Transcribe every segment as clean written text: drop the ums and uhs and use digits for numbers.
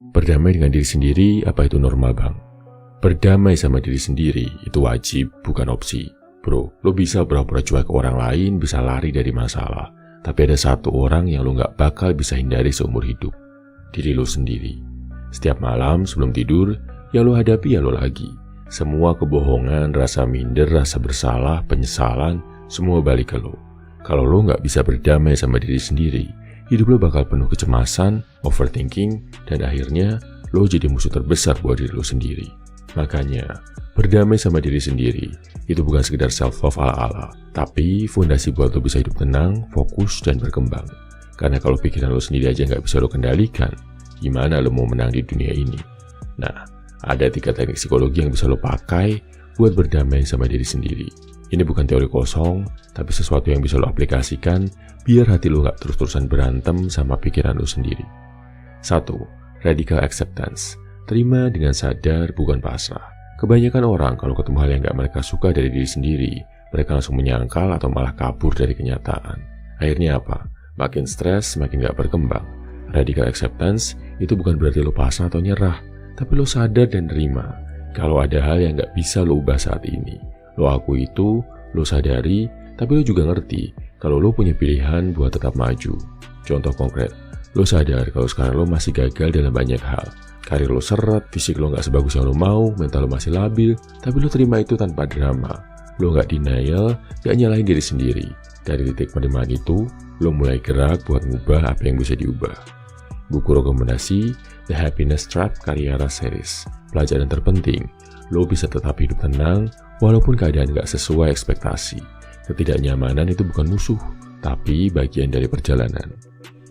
Berdamai dengan diri sendiri, apa itu normal bang? Berdamai sama diri sendiri itu wajib, bukan opsi. Bro, lo bisa pura-pura cuek ke orang lain, bisa lari dari masalah. Tapi ada satu orang yang lo gak bakal bisa hindari seumur hidup. Diri lo sendiri. Setiap malam sebelum tidur, yang lo hadapi ya lo lagi. Semua kebohongan, rasa minder, rasa bersalah, penyesalan, semua balik ke lo. Kalau lo gak bisa berdamai sama diri sendiri, hidup lo bakal penuh kecemasan, overthinking, dan akhirnya lo jadi musuh terbesar buat diri lo sendiri. Makanya, berdamai sama diri sendiri itu bukan sekedar self-love ala-ala, tapi fondasi buat lo bisa hidup tenang, fokus, dan berkembang. Karena kalau pikiran lo sendiri aja nggak bisa lo kendalikan, gimana lo mau menang di dunia ini? Nah, ada 3 teknik psikologi yang bisa lo pakai buat berdamai sama diri sendiri. Ini bukan teori kosong, tapi sesuatu yang bisa lo aplikasikan biar hati lo nggak terus-terusan berantem sama pikiran lo sendiri. 1. Radical acceptance. Terima dengan sadar, bukan pasrah. Kebanyakan orang kalau ketemu hal yang gak mereka suka dari diri sendiri, mereka langsung menyangkal atau malah kabur dari kenyataan. Akhirnya apa? Makin stres, makin gak berkembang. Radical acceptance itu bukan berarti lo pasrah atau nyerah, tapi lo sadar dan terima. Kalau ada hal yang gak bisa lo ubah saat ini, lo akui itu, lo sadari, tapi lo juga ngerti kalau lo punya pilihan buat tetap maju. Contoh konkret, lo sadar kalau sekarang lo masih gagal dalam banyak hal. Karir lo seret, fisik lo gak sebagus yang lo mau, mental lo masih labil, tapi lo terima itu tanpa drama. Lo gak denial, gak nyalahin diri sendiri. Dari titik penerimaan itu, lo mulai gerak buat ngubah apa yang bisa diubah. Buku rekomendasi The Happiness Trap karya Ras Harris. Pelajaran terpenting, lo bisa tetap hidup tenang walaupun keadaan gak sesuai ekspektasi. Ketidaknyamanan itu bukan musuh, tapi bagian dari perjalanan.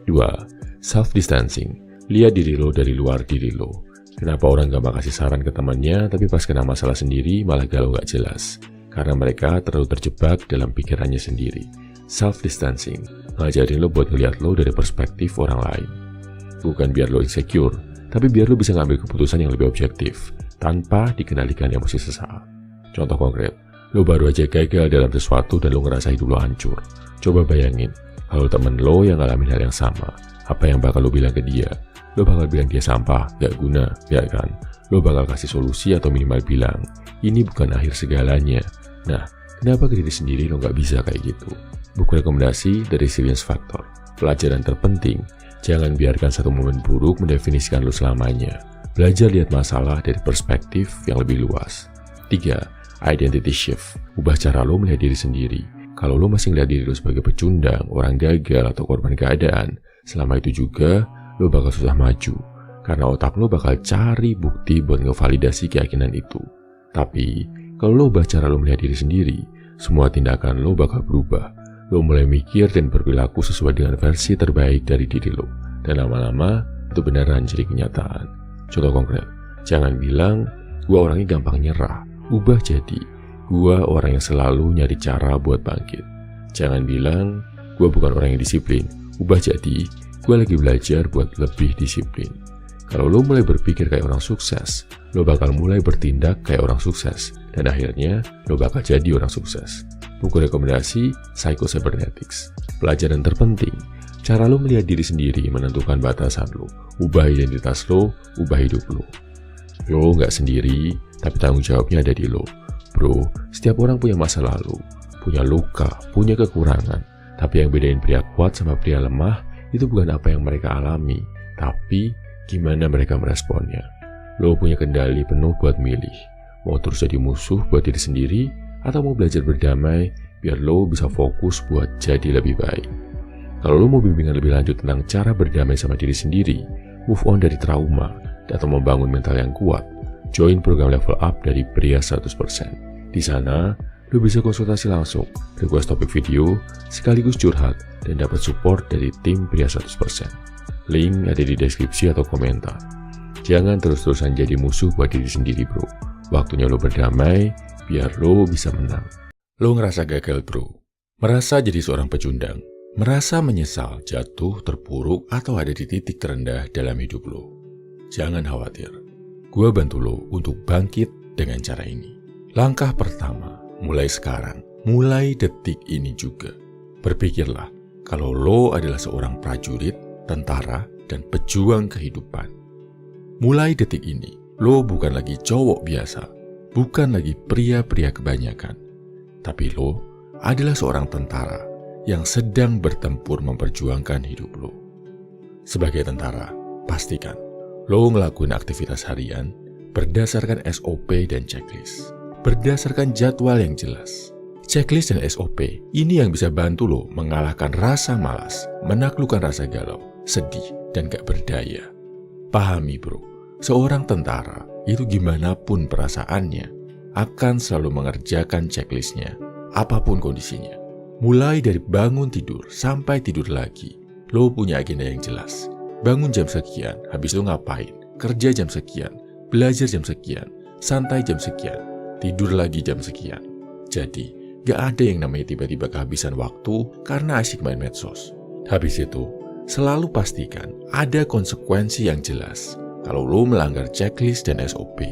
2. Self-distancing. Lihat diri lo dari luar diri lo. Kenapa orang gak mau kasih saran ke temannya, tapi pas kena masalah sendiri malah galau gak jelas? Karena mereka terlalu terjebak dalam pikirannya sendiri. Self-distancing ngajarin lo buat ngeliat lo dari perspektif orang lain. Bukan biar lo insecure, tapi biar lo bisa ngambil keputusan yang lebih objektif, tanpa dikendalikan emosi sesaat. Contoh konkret, lo baru aja gagal dalam sesuatu dan lo ngerasa hidup lo hancur. Coba bayangin, kalau temen lo yang ngalamin hal yang sama, apa yang bakal lo bilang ke dia? Lo bakal bilang dia sampah, gak guna, ya kan? Lo bakal kasih solusi atau minimal bilang, ini bukan akhir segalanya. Nah, kenapa ke diri sendiri lo gak bisa kayak gitu? Buku rekomendasi The Resilience Factor. Pelajaran terpenting, jangan biarkan satu momen buruk mendefinisikan lo selamanya. Belajar lihat masalah dari perspektif yang lebih luas. 3. Identity shift. Ubah cara lo melihat diri sendiri. Kalau lo masih melihat diri lo sebagai pecundang, orang gagal, atau korban keadaan, selama itu juga, lo bakal susah maju. Karena otak lo bakal cari bukti buat ngevalidasi keyakinan itu. Tapi, kalau lo ubah cara lo melihat diri sendiri, semua tindakan lo bakal berubah. Lo mulai mikir dan berperilaku sesuai dengan versi terbaik dari diri lo. Dan lama-lama, itu beneran jadi kenyataan. Contoh konkret, jangan bilang, gua orangnya gampang nyerah. Ubah jadi, gua orang yang selalu nyari cara buat bangkit. Jangan bilang, gua bukan orang yang disiplin. Ubah jadi, gue lagi belajar buat lebih disiplin. Kalau lo mulai berpikir kayak orang sukses, lo bakal mulai bertindak kayak orang sukses. Dan akhirnya, lo bakal jadi orang sukses. Buku rekomendasi Psycho-Cybernetics. Pelajaran terpenting, cara lo melihat diri sendiri menentukan batasan lo. Ubah identitas lo, ubah hidup lo. Lo nggak sendiri, tapi tanggung jawabnya ada di lo. Bro, setiap orang punya masa lalu, punya luka, punya kekurangan. Tapi yang bedain pria kuat sama pria lemah itu bukan apa yang mereka alami, tapi gimana mereka meresponnya. Lo punya kendali penuh buat milih, mau terus jadi musuh buat diri sendiri, atau mau belajar berdamai biar lo bisa fokus buat jadi lebih baik. Kalau lo mau bimbingan lebih lanjut tentang cara berdamai sama diri sendiri, move on dari trauma, atau membangun mental yang kuat, join program Level Up dari Pria 100%. Di sana, lo bisa konsultasi langsung, request topik video, sekaligus curhat, dan dapat support dari tim Pria 100%. Link ada di deskripsi atau komentar. Jangan terus-terusan jadi musuh buat diri sendiri bro. Waktunya lo berdamai, biar lo bisa menang. Lo ngerasa gagal bro, merasa jadi seorang pecundang, merasa menyesal, jatuh, terpuruk, atau ada di titik terendah dalam hidup lo. Jangan khawatir, gue bantu lo untuk bangkit dengan cara ini. Langkah pertama, mulai sekarang, mulai detik ini juga. Berpikirlah, kalau lo adalah seorang prajurit, tentara, dan pejuang kehidupan. Mulai detik ini, lo bukan lagi cowok biasa, bukan lagi pria-pria kebanyakan, tapi lo adalah seorang tentara yang sedang bertempur memperjuangkan hidup lo. Sebagai tentara, pastikan lo ngelakuin aktivitas harian berdasarkan SOP dan checklist, berdasarkan jadwal yang jelas. Checklist dan SOP ini yang bisa bantu lo mengalahkan rasa malas, menaklukkan rasa galau, sedih, dan gak berdaya. Pahami bro, seorang tentara itu gimana pun perasaannya akan selalu mengerjakan checklistnya, apapun kondisinya. Mulai dari bangun tidur sampai tidur lagi, lo punya agenda yang jelas. Bangun jam sekian, habis lo ngapain, kerja jam sekian, belajar jam sekian, santai jam sekian, tidur lagi jam sekian. Jadi, gak ada yang namanya tiba-tiba kehabisan waktu karena asyik main medsos. Habis itu, selalu pastikan ada konsekuensi yang jelas kalau lo melanggar checklist dan SOP.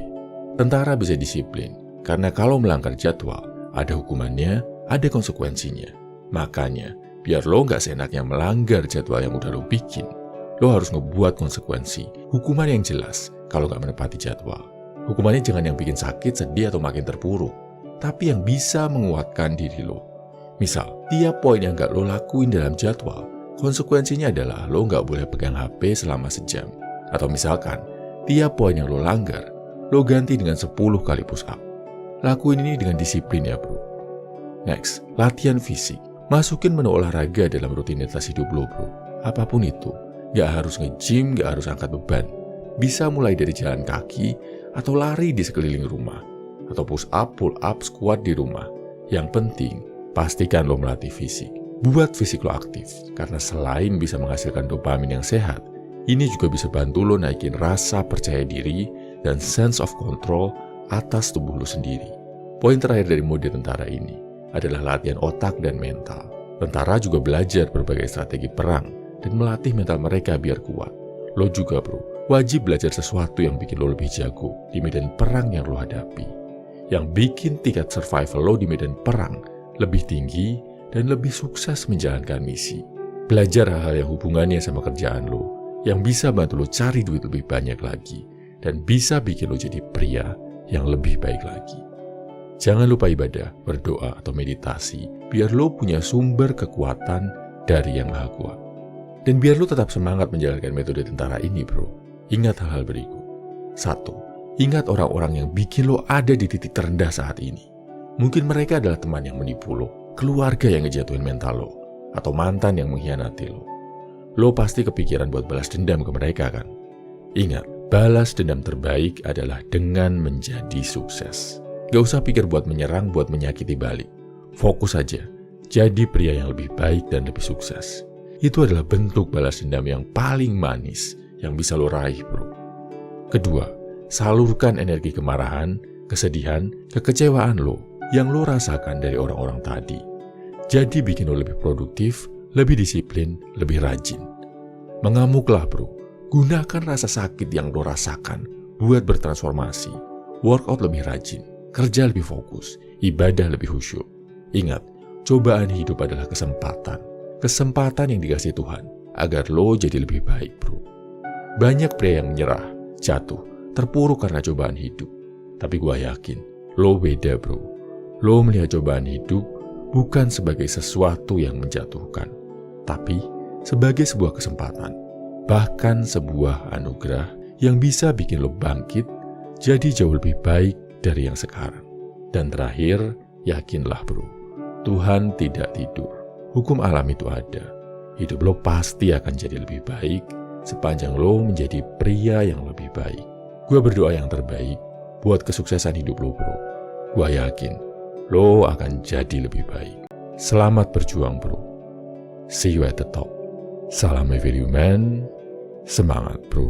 Tentara bisa disiplin, karena kalau melanggar jadwal, ada hukumannya, ada konsekuensinya. Makanya, biar lo gak seenaknya melanggar jadwal yang udah lo bikin, lo harus ngebuat konsekuensi, hukuman yang jelas kalau gak menepati jadwal. Hukumannya jangan yang bikin sakit, sedih, atau makin terpuruk, tapi yang bisa menguatkan diri lo. Misal, tiap poin yang gak lo lakuin dalam jadwal, konsekuensinya adalah lo gak boleh pegang HP selama sejam. Atau misalkan, tiap poin yang lo langgar, lo ganti dengan 10 kali push up. Lakuin ini dengan disiplin ya bro. Next, latihan fisik. Masukin menu olahraga dalam rutinitas hidup lo bro. Apapun itu, gak harus nge-gym, gak harus angkat beban. Bisa mulai dari jalan kaki, atau lari di sekeliling rumah, atau push up, pull up, squat di rumah. Yang penting, pastikan lo melatih fisik. Buat fisik lo aktif, karena selain bisa menghasilkan dopamin yang sehat, ini juga bisa bantu lo naikin rasa percaya diri dan sense of control atas tubuh lo sendiri. Poin terakhir dari mode tentara ini adalah latihan otak dan mental. Tentara juga belajar berbagai strategi perang dan melatih mental mereka biar kuat. Lo juga bro, wajib belajar sesuatu yang bikin lo lebih jago di medan perang yang lo hadapi, yang bikin tingkat survival lo di medan perang lebih tinggi dan lebih sukses menjalankan misi. Belajar hal-hal yang hubungannya sama kerjaan lo, yang bisa bantu lo cari duit lebih banyak lagi, dan bisa bikin lo jadi pria yang lebih baik lagi. Jangan lupa ibadah, berdoa, atau meditasi, biar lo punya sumber kekuatan dari Yang Maha Kuat. Dan biar lo tetap semangat menjalankan metode tentara ini bro, ingat hal-hal berikut. 1. Ingat orang-orang yang bikin lo ada di titik terendah saat ini. Mungkin mereka adalah teman yang menipu lo, keluarga yang ngejatuhin mental lo, atau mantan yang mengkhianati lo. Lo pasti kepikiran buat balas dendam ke mereka kan? Ingat, balas dendam terbaik adalah dengan menjadi sukses. Gak usah pikir buat menyerang, buat menyakiti balik. Fokus aja, jadi pria yang lebih baik dan lebih sukses. Itu adalah bentuk balas dendam yang paling manis yang bisa lo raih bro. Kedua, salurkan energi kemarahan, kesedihan, kekecewaan lo yang lo rasakan dari orang-orang tadi. Jadi bikin lo lebih produktif, lebih disiplin, lebih rajin. Mengamuklah bro, gunakan rasa sakit yang lo rasakan buat bertransformasi, workout lebih rajin, kerja lebih fokus, ibadah lebih khusyuk. Ingat, cobaan hidup adalah kesempatan. Kesempatan yang dikasih Tuhan agar lo jadi lebih baik bro. Banyak pria yang menyerah, jatuh, terpuruk karena cobaan hidup. Tapi gue yakin, lo beda bro. Lo melihat cobaan hidup bukan sebagai sesuatu yang menjatuhkan, tapi sebagai sebuah kesempatan, bahkan sebuah anugerah yang bisa bikin lo bangkit jadi jauh lebih baik dari yang sekarang. Dan terakhir, yakinlah bro, Tuhan tidak tidur. Hukum alam itu ada. Hidup lo pasti akan jadi lebih baik sepanjang lo menjadi pria yang lebih baik. Gue berdoa yang terbaik buat kesuksesan hidup lo bro. Gue yakin lo akan jadi lebih baik. Selamat berjuang bro. See you at the top. Salam value man. Semangat bro.